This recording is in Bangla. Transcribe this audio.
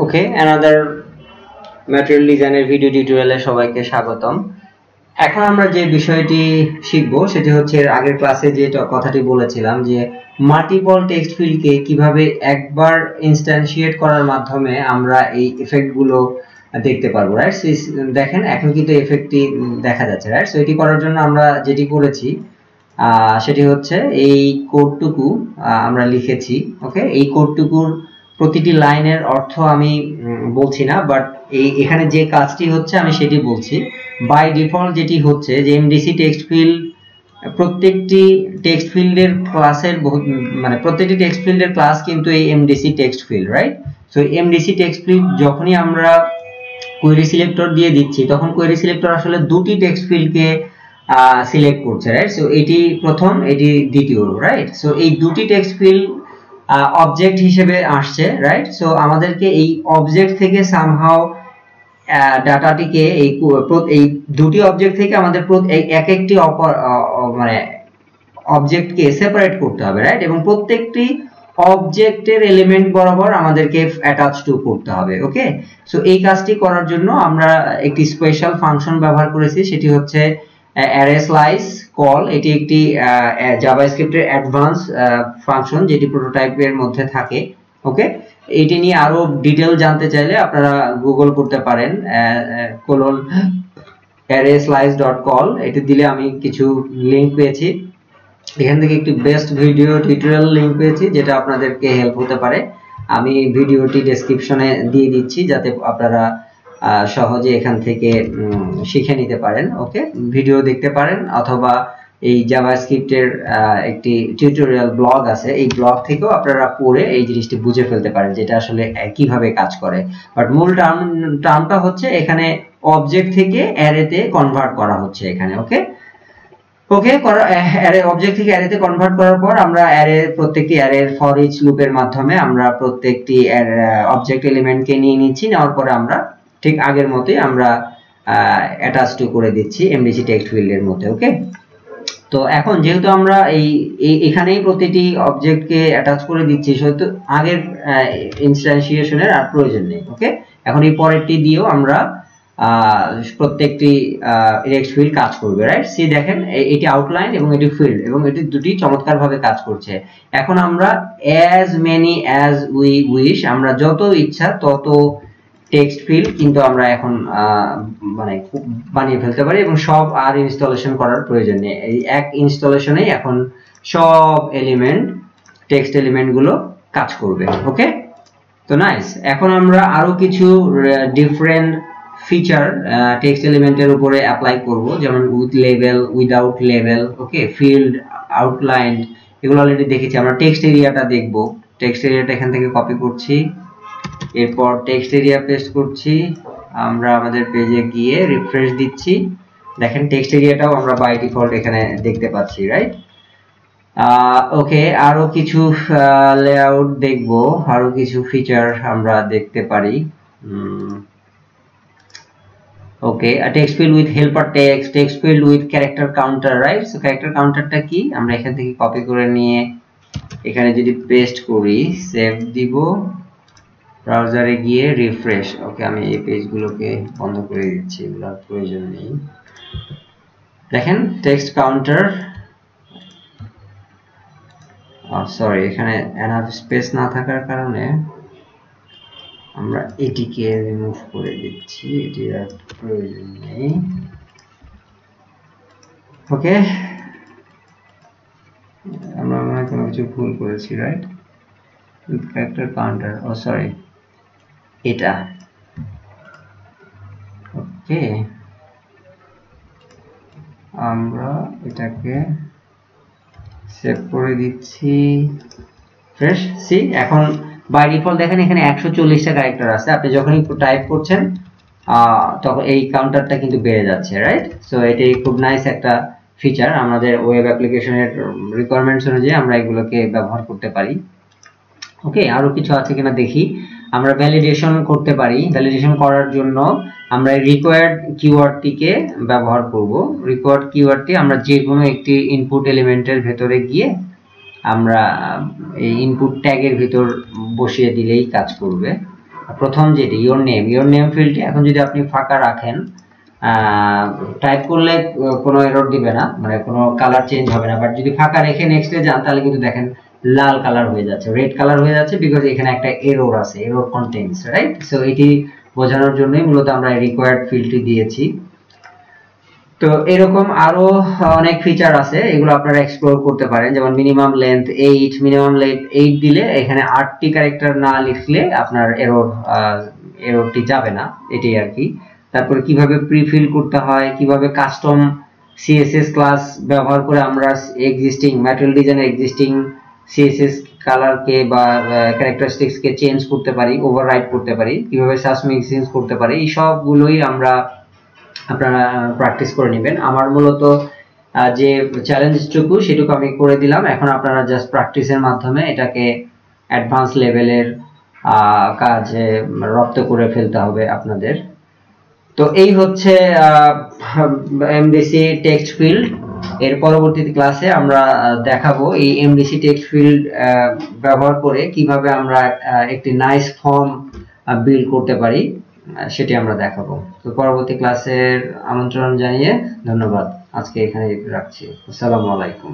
ওকে, অ্যানাদার ম্যাটেরিয়াল ডিজাইনের ভিডিও টিউটোরিয়ালে সবাইকে স্বাগতম। এখন আমরা যে বিষয়টি শিখব সেটি হচ্ছে আগের ক্লাসে যে কথাটি বলেছিলাম যে মাল্টিপল টেক্সট ফিল্ডকে কিভাবে একবার ইনস্ট্যান্সিয়েট করার মাধ্যমে আমরা এই ইফেক্টগুলো দেখতে পারবো, রাইট? দেখেন এখন কিন্তু ইফেক্টটি দেখা যাচ্ছে, রাইট? সো এটি করার জন্য আমরা যেটি করেছি সেটি হচ্ছে এই কোডটুকু আমরা লিখেছি। ওকে, এই কোডটুকুর প্রতিটি লাইনের অর্থ আমি বলছি না, বাট এখানে যে কাজটি হচ্ছে আমি সেটি বলছি। বাই ডিফল্ট যেটি হচ্ছে যে এমডিসি টেক্সট ফিল্ড প্রত্যেকটি টেক্সট ফিল্ডের ক্লাসের মানে প্রত্যেকটি টেক্সট ফিল্ডের ক্লাস কিন্তু এই MDC text field, right? So MDC text field যখনই আমরা কোয়েরি সিলেক্টর দিয়ে দিচ্ছি তখন কোয়েরি সিলেক্টর আসলে দুটি টেক্সট ফিল্ডকে সিলেক্ট করছে, রাইট? সো এটি প্রথম, এটি দ্বিতীয়, রাইট? সো এই দুটি টেক্সট ফিল্ড অবজেক্ট হিসেবে আসছে, রাইট? সো আমাদেরকে এই অবজেক্ট থেকে সামহাউ ডাটাটিকে এই দুটি অবজেক্ট থেকে আমাদের এক একটি মানে অবজেক্টকে সেপারেট করতে হবে, রাইট? এবং প্রত্যেকটি অবজেক্টের এলিমেন্ট বরাবর আমাদেরকে অ্যাটাচ টু করতে হবে। ওকে, সো এই কাজটি করার জন্য আমরা একটি স্পেশাল ফাংশন ব্যবহার করেছি, সেটি হচ্ছে অ্যারে স্লাইস কল। এটি একটি জাভাস্ক্রিপ্টের অ্যাডভান্স ফাংশন যেটি প্রোটোটাইপের মধ্যে থাকে। ওকে, এটি নিয়ে আরো ডিটেইল জানতে চাইলে আপনারা গুগল করতে পারেন @arrayslice.call। এটি দিলে আমি কিছু লিংক পেয়েছি, এখান থেকে একটি বেস্ট ভিডিও টিউটোরিয়াল লিংক পেয়েছি যেটা আপনাদেরকে হেল্প হতে পারে। আমি ভিডিওটি ডেসক্রিপশনে দিয়ে দিচ্ছি যাতে আপনারা সহজে এখান থেকে শিখে নিতে পারেন। ওকে, ভিডিও দেখতে পারেন অথবা এই জাভাস্ক্রিপ্টের একটি টিউটোরিয়াল ব্লগ আছে, এই ব্লগ থেকেও আপনারা পড়ে এই জিনিসটি বুঝে ফেলতে পারেন যেটা আসলে কিভাবে কাজ করে। বাট মূল টার্মটা হচ্ছে এখানে অবজেক্ট থেকে অ্যারেতে কনভার্ট করা হচ্ছে এখানে। ওকে, অ্যারে অবজেক্ট থেকে অ্যারেতে কনভার্ট করার পর আমরা প্রত্যেকটি অ্যারের ফর ইচ লুপের মাধ্যমে আমরা প্রত্যেকটি অবজেক্ট এলিমেন্টকে নিয়ে নিচ্ছি। নেওয়ার পরে আমরা ঠিক আগের মতোই আমরা অ্যাটাচ টু করে দিচ্ছি এমডিসি টেক্সট ফিল্ডের মধ্যে। ওকে, তো এখন যেহেতু আমরা এখানেই প্রতিটি অবজেক্টকে অ্যাটাচ করে দিচ্ছি সেহেতু আগের ইনস্ট্যান্সিয়েশনের আর প্রয়োজন নেই। ওকে, এখন এই পরেরটি দিয়েও আমরা প্রত্যেকটি টেক্সট ফিল্ড কাজ করবে, রাইট? সি দেখেন এটি আউটলাইন এবং এটি ফিল্ড এবং এটি দুটি চমৎকারভাবে কাজ করছে। এখন আমরা as many as we wish, আমরা যত ইচ্ছা তত টেক্সট ফিল্ড কিন্তু আমরা এখন মানে বানিয়ে ফেলতে পারি এবং সব আর ইনস্টলেশন করার প্রয়োজন নেই। এই এক ইনস্টলেশনেই এখন সব এলিমেন্ট টেক্সট এলিমেন্টগুলো কাজ করবে। ওকে, তো নাইস। এখন আমরা আরো কিছু ডিফারেন্ট ফিচার টেক্সট এলিমেন্টের উপরে অ্যাপ্লাই করব, যেমন with level, without level, okay, field, outline, এগুলো অলরেডি দেখেছি। আমরা টেক্সট এরিয়াটা দেখব। টেক্সট এরিয়াটা এখান থেকে কপি করছি, এরপর টেক্সট এরিয়া পেস্ট করছি, আমরা আমাদের পেজে গিয়ে রিফ্রেশ দিচ্ছি। দেখেন টেক্সট এরিয়াটাও আমরা বাই ডিফল্ট এখানে দেখতে পাচ্ছি, রাইট? ওকে, আরো কিছু লেআউট দেখব, আরো কিছু ফিচার আমরা দেখতে পারি। Okay, text field with helper text field with character counter, right? So character কাউন্টারটা কি আমরা এখান থেকে কপি করে নিয়ে এখানে যদি পেস্ট করি, সেভ দিব, ব্রাউজারে গিয়ে রিফ্রেশ। ওকে, আমি এই পেজগুলোকে বন্ধ করে দিচ্ছি, এগুলোর প্রয়োজন নেই। দেখেন টেক্সট কাউন্টার, সরি এখানে এনাফ স্পেস না থাকার কারণে আমরা এটিকে রিমুভ করে দিচ্ছি, এটির আর প্রয়োজন নেই। ওকে, আমরা কোনো কিছু ভুল করেছি, right? With character counter, oh sorry এটা। ওকে, আমরা এটাকে সেভ করে দিচ্ছি, ফ্রেশ। সি এখন বাই ডিফল্ট দেখেন এখানে 140টা ক্যারেক্টার আছে। আপনি যখন একটু টাইপ করছেন তখন এই কাউন্টারটা কিন্তু বেড়ে যাচ্ছে, রাইট? সো এটি খুব নাইস একটা ফিচার। আমাদের ওয়েব অ্যাপ্লিকেশনের রিকোয়ারমেন্টস অনুযায়ী আমরা এগুলোকে ব্যবহার করতে পারি। ওকে, আরো কিছু আছে কিনা দেখি। আমরা ভ্যালিডেশন করতে পারি। ভ্যালিডেশন করার জন্য আমরা রিকোয়ার্ড কিওয়ার্ডটিকে ব্যবহার করব। রিকোয়ার্ড কিওয়ার্ডটি আমরা যে কোনো একটি ইনপুট এলিমেন্টের ভেতরে গিয়ে আমরা এই ইনপুট ট্যাগের ভিতর বসিয়ে দিলেই কাজ করবে। প্রথম যেটি ইওর নেম ফিল্ডটি এখন যদি আপনি ফাঁকা রাখেন, টাইপ করলে কোনো এরর দিবে না, মানে কোনো কালার চেঞ্জ হবে না, বাট যদি ফাঁকা রেখে নেক্সটে যান তাহলে কিন্তু দেখেন লাল কালার হয়ে যাচ্ছে, রেড কালার হয়ে যাচ্ছে, বিকজ এখানে একটা এরর আছে, এরর কন্টেইনস, রাইট? সো এটি বোঝানোর জন্যই মূলত আমরা রিকোয়ার্ড ফিল্ডটি দিয়েছি। তো এরকম আরো অনেক ফিচার আছে, এগুলো আপনারা এক্সপ্লোর করতে পারেন, যেমন মিনিমাম লেন্থ 8 দিলে এখানে 8টি ক্যারেক্টার না লিখলে আপনার এররটি যাবে না, এটাই আর কি। তারপরে কিভাবে প্রিফিল করতে হয়, কিভাবে কাস্টম সিএসএস ক্লাস ব্যবহার করে আমরা এক্সিস্টিং ম্যাটেরিয়াল ডিজাইনের এক্সিস্টিং সিএসএস কালারকে বা ক্যারেক্টারিস্টিক্সকে চেঞ্জ করতে পারি, ওভাররাইট করতে পারি, কিভাবে সাবমিক্সিং করতে পারি, এই সবগুলোই আপনারা প্র্যাকটিস করে নেবেন। আমার মূলত যে চ্যালেঞ্জটুকু সেটুকু আমি করে দিলাম, এখন আপনারা জাস্ট প্র্যাকটিসের মাধ্যমে এটাকে অ্যাডভান্স লেভেলের কাজে রপ্ত করে ফেলতে হবে আপনাদের। তো এই হচ্ছে এমডিসি টেক্সট ফিল্ড। এর পরবর্তী ক্লাসে আমরা দেখাবো এই এমডিসি টেক্সট ফিল্ড ব্যবহার করে কিভাবে আমরা একটি নাইস ফর্ম বিল্ড করতে পারি, সেটি আমরা দেখাবো। তো পরবর্তী ক্লাসের আমন্ত্রণ জানিয়ে ধন্যবাদ, আজকে এখানে রাখছি। আসসালামু আলাইকুম।